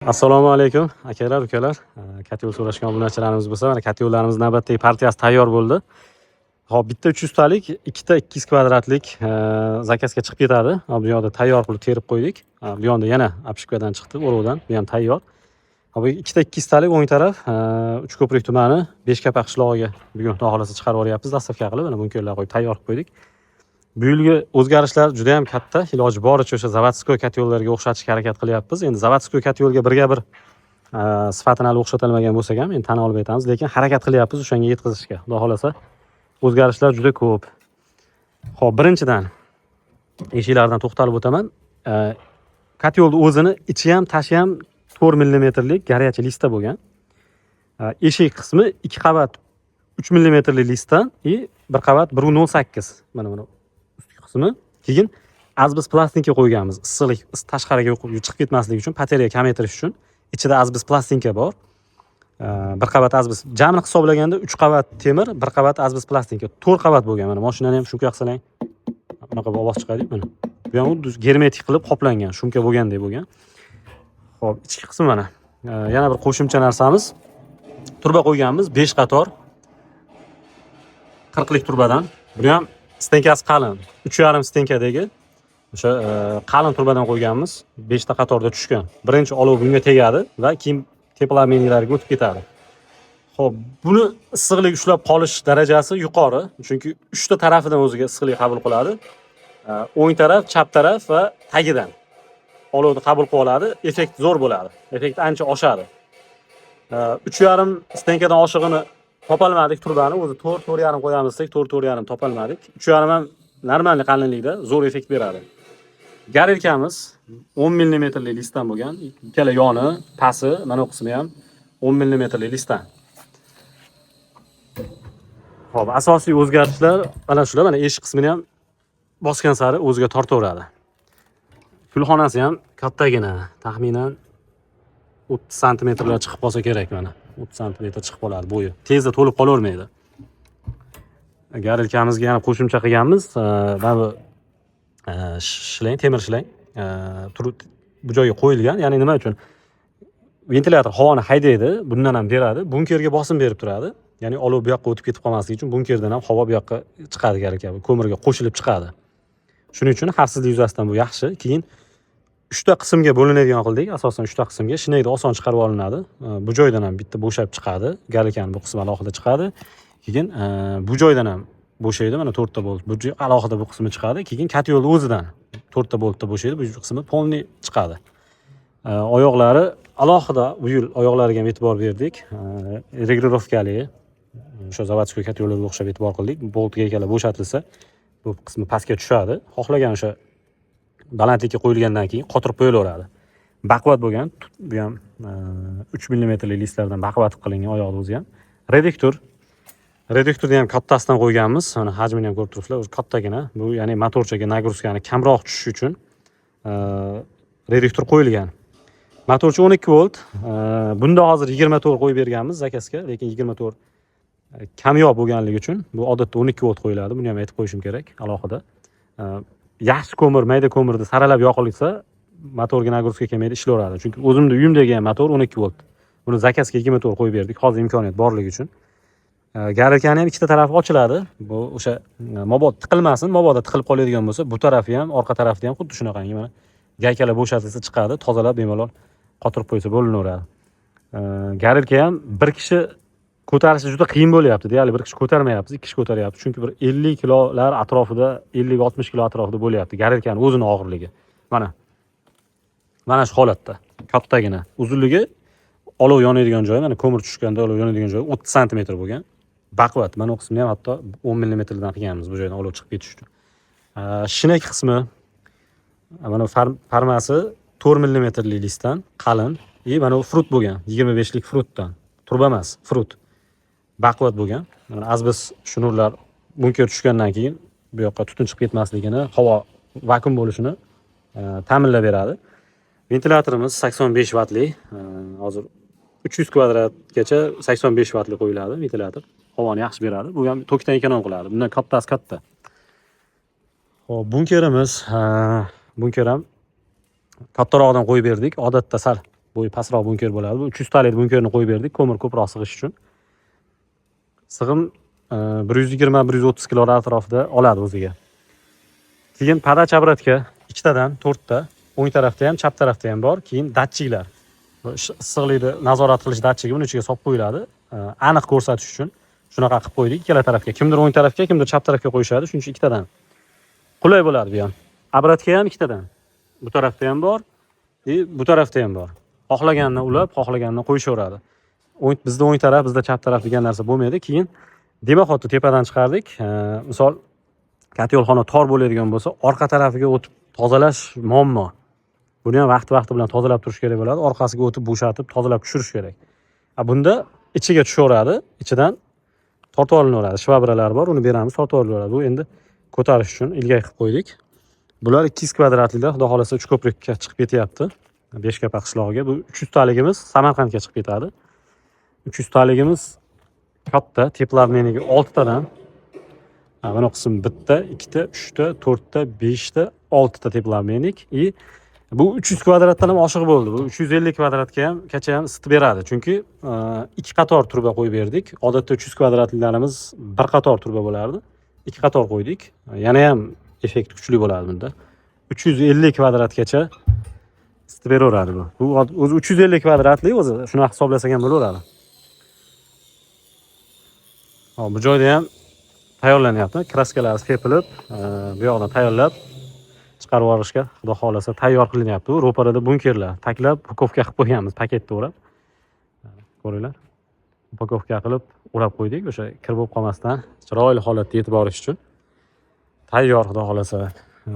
Assalomu alaykum akalar, ukalar. Katyol so'rashgan obunachilarimiz bo'lsa, mana katyollarimiz navbatdagi partiyasi tayyor bo'ldi. Hop, bitta 300 talik, ikkita 200 kvadratlik zakazga chiqib ketadi. Bu yoqda tayyor qilib terib qo'ydik. Bu yoqda yana apshikadan chiqdi, o'rovdan. Bu ham tayyor. Bu ikkita 200 talik o'ng taraf, Uchko'prik tumani Beshkapa qishlog'iga bugun xudo xolasa chiqarib yuboryapmiz. Dastavka qilib, mana bunkerlar qo'yib tayyor qilib qo'ydik. Bu yilgi o'zgarishlar juda ham katta. Iloji boricha o'sha zavodskoy katyollarga o'xshatishga harakat qilyapmiz. Endi zavodskoy katyolga birga bir sifatini hali o'xshatilmagan bo'lsak ham, endi tan olib aytamiz, lekin harakat qilyapmiz o'shanga yetkazishga. Xudo xolasa o'zgarishlar juda ko'p. Xo'p, birinchidan eshiklardan to'xtalib o'taman. Katyolni o'zini ichi ham, tashi ham 4 millimetrlik garyachi listda bo'lgan. Eshik qismi 2 qavat 3 millimetrli listdan bir qavat 1.08. Mana buni ustki qismi. Keyin azbest plastinka qo'yganmiz. Issiqlik tashqariga chiqib ketmasligi uchun, batareyani kamaytirish uchun. Ichida azbest plastinka bor. Bir qavat azbest. Jamini hisoblaganda 3 qavat temir, bir qavat azbest plastinka. 4 qavat bo'lgan. Mana mashinani ham shunga qilsang, bunaqa ovoz chiqadi mana. Bu ham germetik qilib qoplangan, shunga bo'lgandek bo'lgan. Xo'p, ichki qismi mana. Yana bir qo'shimcha narsamiz. Turba qo'yganmiz 5 qator. 40 lik turbadan. Bu ham stenkasi qalin. 3,5 stenkadagi o'sha qalin turbadan qo'yganmiz. 5 ta qatorda tushgan. Birinchi olov bunga tegadi va keyin teplomeniyalarga o'tib ketadi. Xo'p, buni issiqlik ushlab qolish darajasi yuqori, chunki 3 ta tarafidan o'ziga issiqlik qabul qiladi. O'ng taraf, chap taraf va tagidan olovni qabul qilib oladi. Effekt zo'r bo'ladi. Effekt ancha oshadi. 3,5 stenkadan oshig'ini topolmadik turbani, o'zi 4,5 qo'yamiz desak 4,5 topolmadik. 3,5 ham normalniy qalinlikda zo'r effekt beradi. Garelkamiz 10 millimetrli listdan bo'lgan. Ikkala yoni, pasi, mana bu qismi ham 10 millimetrli listdan. Xo'p, asosiy o'zgarishlar mana shular. Mana eshik qismini ham bosgan sari o'ziga tortaveradi. Kulxonasi ham kattagina, taxminan 30 santimetrlar chiqib qolsa kerak mana. 30 santimetr chiqib qoladi bo'yi. Tezda to'lib qolavermaydi. Garelkamizga yana qo'shimcha qilganmiz. Mana bu shlang, temir shlang bu joyga qo'yilgan. Ya'ni nima uchun? Ventilyator havoni haydaydi, bundan ham beradi. Bunkerga bosim berib turadi. Ya'ni olov bu yoqqa o'tib ketib qolmasligi uchun bunkerdan ham havo bu yoqqa chiqadi garelka, ko'mirga qo'shilib chiqadi. Shuning uchun xavfsizlik yuzasidan bu yaxshi. Keyin 3 ta qismga bo'linadigan qildik. Asosan 3 ta qismga shinakda oson chiqarib olinadi. Bu joydan ham bitta bo'shab chiqadi. Garelkaning bu qismi alohida chiqadi. Keyin bu joydan ham bo'shaydi. Mana 4 ta bolt. Bu alohida bu qismi chiqadi. Keyin katyol o'zidan 4 ta boltda bo'shaydi. Bu qismi polniy chiqadi. Oyoqlari alohida bu yil oyoqlariga ham e'tibor berdik. Regirovkali o'sha zavodskoy katyollarga o'xshab e'tibor qildik. Boltga ikkala bo'shatilsa, bu qismi pastga tushadi. Xohlagan o'sha balandlikka qo'yilgandan keyin qotirib qo'yilaveradi. Baquvvat bo'lgan, bu ham 3 millimetrli listlardan baquvvat qilingan oyoqni o'zi ham. Reduktorni ham kattasidan qo'yganmiz. Mana hajmini ham ko'rib turibsizlar, o'zi kattagina. Bu ya'ni motorchaga nagruzkani kamroq tushishi uchun reduktor qo'yilgan. Motorcha 12 volt. Bunda hozir 24 qo'yib berganmiz zakazga, lekin 24 kamyob bo'lganligi uchun bu odatda 12 volt qo'yiladi. Buni ham aytib qo'yishim kerak alohida. Yaxshi ko'mir, mayda ko'mirni saralab yoqilsa, motorga nagruzka kelmaydi, ishlayveradi. Chunki o'zimning uyimdagi motor 12 volt. Buni zakazga 24 qo'yib berdik, hozir imkoniyat borligi uchun. Garelkani ham ikkita tarafi ochiladi. Bu o'sha mobod tiqilmasin, mobodo tiqilib qoladigan bo'lsa, bu tarafi ham, orqa tarafda ham xuddi shunaqangi mana gaykalar bo'shatilsa chiqadi, tozalab bemalol qotirib qo'ysa bo'linaveradi. Garelka ham bir kishi ko'tarishi juda qiyin bo'lyapti. Deyarli bir kishi ko'tarmayapmiz, ikki kishi ko'taryapti. Chunki bir 50 kilolar atrofida, 50-60 kilo atrofida bo'lyapti garelkani o'zining og'irligi. Mana shu holatda. Kattagina. Uzunligi olov yonadigan joyi, mana ko'mir tushganda olov yonadigan joyi 30 santimetr bo'lgan. Baquvvat. Mana bu qismini ham hatto 10 millimetrdan qilganmiz bu joydan olov chiqib ketish uchun. Shinak qismi mana farmasi 4 millimetrli listdan qalin. Mana bu frut bo'lgan, 25 lik frutdan. Turba emas, frut. Baquvvat bo'lgan. Mana azbest shnurlar bunker tushgandan keyin bu yoqqa tutun chiqib ketmasligini, havo vakuum bo'lishini ta'minlab beradi. Ventilyatorimiz 85 vatli. Hozir 300 kvadratgacha 85 vatli qo'yiladi ventilyator. Havoni yaxshi beradi. Bu ham tokdan ekonom qiladi. Bundan kattasi katta. Xo'p, bunker ham kattarog'idan qo'yib berdik. Odatda sal bo'yi pastroq bunker bo'ladi. Bu 300 talik bunkerni qo'yib berdik, ko'mir ko'proq sig'ish uchun. Sig'im 120-130 kg atrofida oladi o'ziga. Keyin podach obrotka ikkitadan 4 ta, o'ng tarafda ham, chap tarafda ham bor. Keyin datchiklar. Issiqlikni nazorat qilish datchigi buning ichiga solib qo'yiladi. Aniq ko'rsatish uchun shunaqa qilib qo'ydik ikkala tarafga. Kimdir o'ng tarafga, kimdir chap tarafga qo'yishadi. Shuning uchun ikkitadan. Qulay bo'ladi bu ham. Obrotka ham ikkitadan. Bu tarafda ham bor, bu tarafda ham bor. Xohlaganini ulab, xohlaganini qo'yishaveradi. Bizda o'ng taraf, bizda chap taraf degan narsa bo'lmaydi. Keyin demaxotni tepadan chiqardik. Misol katyolxona tor bo'ladigan bo'lsa, orqa tarafiga o'tib tozalash muammo. Buni ham vaqti bilan tozalab turish kerak bo'ladi. Orqasiga o'tib bo'shatib, tozalab tushirish kerak. Bunda ichiga tushaveradi, ichidan tortib olinaveradi. Shvabralar bor, uni beramiz, tortib olinaveradi. Bu endi ko'tarish uchun ilgak qilib qo'ydik. Bular 200 kvadratliklar, xudo xolasa 3 ko'prikka chiqib ketyapti. Beshkapa qishlog'iga. Bu 300 taligimiz Samarqandga chiqib ketadi. 300 taligimiz katta, teplarmeniga 6 tadan. Mana qism bitta, ikkita, 3 ta, 4 ta, 5 ta, 6 ta teplarmenik. Bu 300 kvadratdan ham oshiq bo'ldi. Bu 350 kvadratga ham kacha ham isitib beradi. Chunki ikki qator turba qo'yib berdik. Odatda 300 kvadratliklarimiz bir qator turba bo'lardi. Ikki qator qo'ydik. Yana ham effekt kuchli bo'ladi bunda. 350 kvadratgacha isitib beraveradi bu. Bu o'zi 350 kvadratlik o'zi shunaqa hisoblasak ham bo'laveradi. Bu joyda ham tayyorlanyapti. Kraskalari sepilib, bu yoqdan tayyorlab chiqarib yuborishga xudo xolasa tayyor qilinyapti. Ro'parada bunkerlar taklab, upakovka qilib qo'yganmiz, paketda o'rab. Ko'ringlar. Upakovka qilib o'rab qo'ydik, o'sha kir bo'lib qolmasdan chiroyli holatda yetib borish uchun. Tayyor xudo xolasa.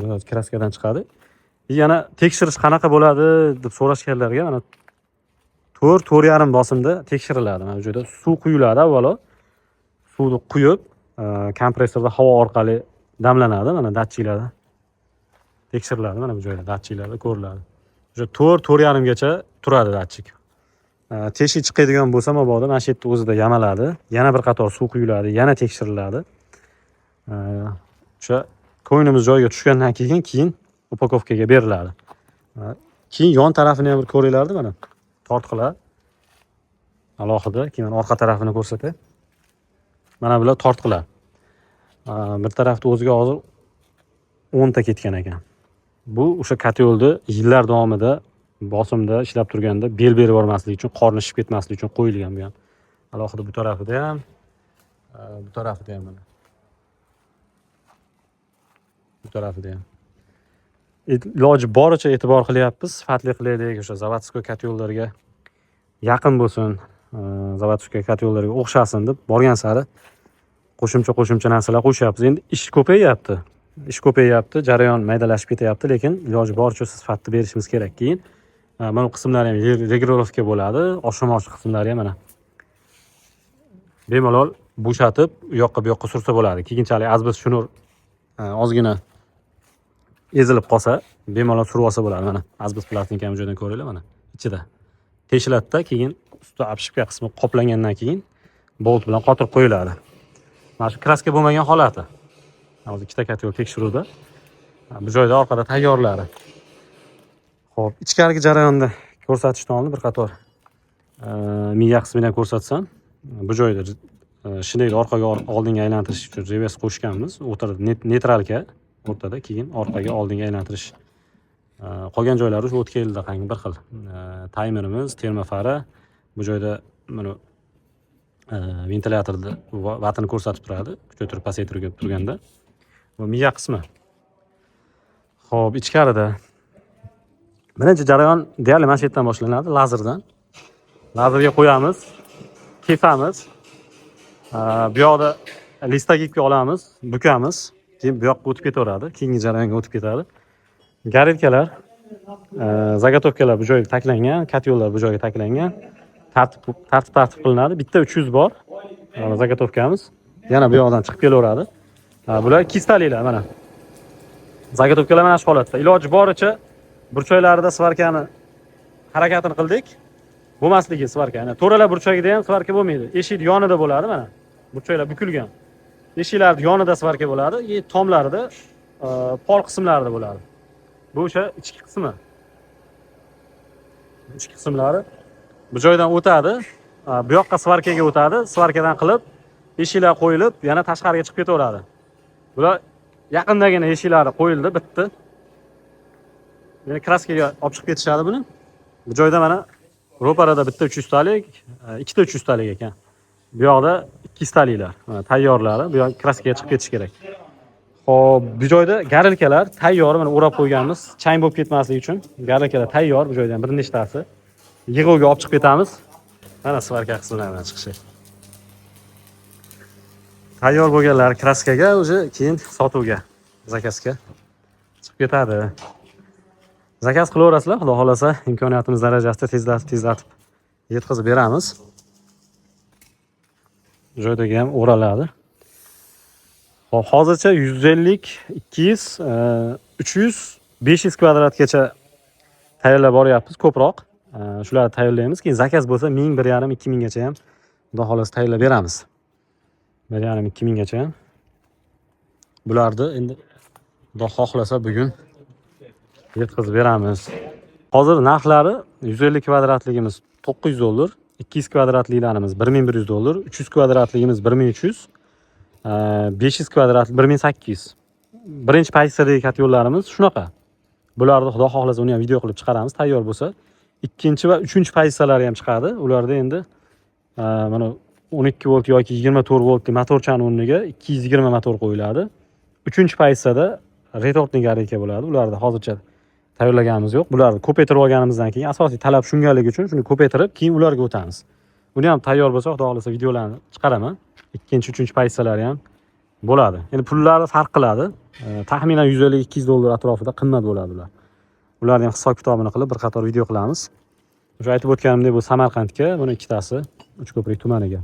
Bu kraskadan chiqadi. Yana tekshirish qanaqa bo'ladi deb so'rashganlarga mana 4-4,5 bosimda tekshiriladi. Mana bu joyda suv quyiladi avvalo. Suvni quyib, kompressorda havo orqali damlanadi, mana datchiklarda tekshiriladi. Mana bu joyda datchiklarda ko'riladi. O'sha 4-4,5 gacha turadi datchik. Teshik chiqadigan bo'lsa, mabodo mana shu yerda o'zida yamaladi. Yana bir qator suv quyiladi, yana tekshiriladi. O'sha ko'ynimiz joyiga tushgandan keyin upakovkaga beriladi. Keyin yon tarafini ham bir ko'ringlardi mana. Tortqilar alohida, keyin orqa tarafini ko'rsatay. Mana bular tortqilar. Bir tarafda o'ziga hozir 10 ta ketgan ekan. Bu o'sha katyolni yillar davomida bosimda ishlab turganda bel berib bormaslik uchun, qorni shishib ketmaslik uchun qo'yilgan bu ham. Alohida bu tarafida ham, bu tarafida ham mana. Bu tarafida ham. Iloji boricha e'tibor qilyapmiz, sifatli qilaylik, o'sha zavodskoy katyollarga yaqin bo'lsin, zavodskoy katyollarga o'xshasin deb borgan sari qo'shimcha narsalar qo'shyapmiz. Endi ish ko'payapti, jarayon maydalashib ketyapti, lekin iloji boricha sifatli berishimiz kerak. Keyin mana bu qismlar ham regirovka bo'ladi, oshirmoqchi qismlari ham mana. Bemalol bo'shatib, u yoqqa bu yoqqa sursa bo'ladi. Keyinchalik azbest shunur ozgina ezilib qolsa, bemalol surib olsa bo'ladi. Mana azbest plastikani bu joydan ko'ringlar mana. Ichida teshilatda, keyin usti obshipka qismi qoplangandan keyin bolt bilan qotirib qo'yiladi. Mana shu kraska bo'lmagan holati. Hozir ikkita katyol tekshiruvda. Bu joyda orqada tayyorlari. Xo'p, ichkarigi jarayonda ko'rsatishdan oldin bir qator miya qismini ham ko'rsatsam, bu joyda shinayni orqaga oldinga aylantirish uchun revers qo'shganmiz. O'rtada neytralka o'rtada, keyin orqaga oldinga aylantirish. Qolgan joylari shu o'tga yilda qangi bir xil. Taymerimiz, termofara, bu joyda mana ventilyatorda vatini ko'rsatib turadi, ko'tarib pasaytirib turganda. Bu miya qismi. Xo'p, ichkarida birinchi jarayon deyarli mana shu yerdan boshlanadi, lazerdan. Lazerga qo'yamiz, kesamiz. Bu yoqda listagibga olamiz, bukamiz, keyin bu yoqqa o'tib ketaveradi, keyingi jarayonga o'tib ketadi. Garetkalar, zagotovkalar bu joyga taklangan, katyollar bu joyga taklangan. Tartib qilinadi. Bitta 300 bor. Zagotovkamiz. Yana bu yoqdan chiqib kelaveradi. Bular kistaliklar mana. Zagotovkalar mana shu holatda. Iloji boricha burchaklarida svarkani harakatini qildik. Bo'lmasligi svarka. Ya'ni to'ralar burchagida ham svarka bo'lmaydi. Eshik yonida bo'ladi mana. Burchaklar bukilgan. Eshiklarning yonida svarka bo'ladi, tomlarida, pol qismlarida bo'ladi. Bu o'sha ichki qismi. ichki qismlari. Bu joydan o'tadi. Bu yoqqa svarkaga o'tadi. Svarkadan qilib eshiklar qo'yilib, yana tashqariga chiqib ketaveradi. Bular yaqindagina eshiklari qo'yildi, bitdi. Yana kraskaga olib chiqib ketishadi buni. Bu joyda mana ro'parada bitta 300 talik, ikkita 300 talik ekan. Bu yoqda 200 taliklar, mana tayyorlari. Bu yoq kraskaga chiqib ketish kerak. Xo'p, bu joyda garilkalar tayyor, mana o'rab qo'yganmiz, chang bo'lib ketmasligi uchun. Garilkalar tayyor, bu joydan bir nechtasi. Yig'uvga olib chiqib ketamiz. Mana svarka qismlaridan chiqishi. Tayyor bo'lganlar kraskaga, o'zi keyin sotuvga, zakazga chiqib ketadi. Zakaz qilaverasizlar, xudo xolasa, imkoniyatimiz darajasida tezlatib yetkazib beramiz. Joydagi ham o'raladi. Hop, hozircha 150, 200, 300, 500 kvadratgacha tayyorlab boryapmiz, ko'proq. Shularni tayyorlaymiz. Keyin zakaz bo'lsa 1000, 1.5, 2000 gacha ham xudo xolasa tayyorlab beramiz. 1.5, 2000 gacha ham. Bularni endi xudo xohlasa bugun yetkazib beramiz. Hozir narxlari 150 kvadratligimiz $900, 200 kvadratliklarimiz $1100, 300 kvadratligimiz $1300, 500 kvadrat $1800. Birinchi pozitsiyadagi kat yo'llarimiz shunaqa. Bularni xudo xohlasa uni ham video qilib chiqaramiz, tayyor bo'lsa. Ikkinchi va uchinchi pozitsiyalari ham chiqadi. Ularda endi mana 12 volt yoki 24 voltli motorchani o'rniga 220 motor qo'yiladi. Uchinchi pozitsiyada retortning garika bo'ladi. Ularni hozircha tayyorlaganimiz yo'q. Bularni ko'paytirib olganimizdan keyin asosiy talab shunganligi uchun shuni ko'paytirib, keyin ularga o'tamiz. Uni ham tayyor bo'lsa, xudo xolasa videolarni chiqaraman. Ikkinchi, uchinchi pozitsiyalari ham bo'ladi. Endi pullari farq qiladi. Taxminan $150-200 atrofida qimmat bo'ladi ular. Ularni ham hisob kitobini qilib bir qator video qilamiz. O'sha aytib o'tganimdek bu Samarqandga, buni ikkitasi Uchko'prik tumaniga.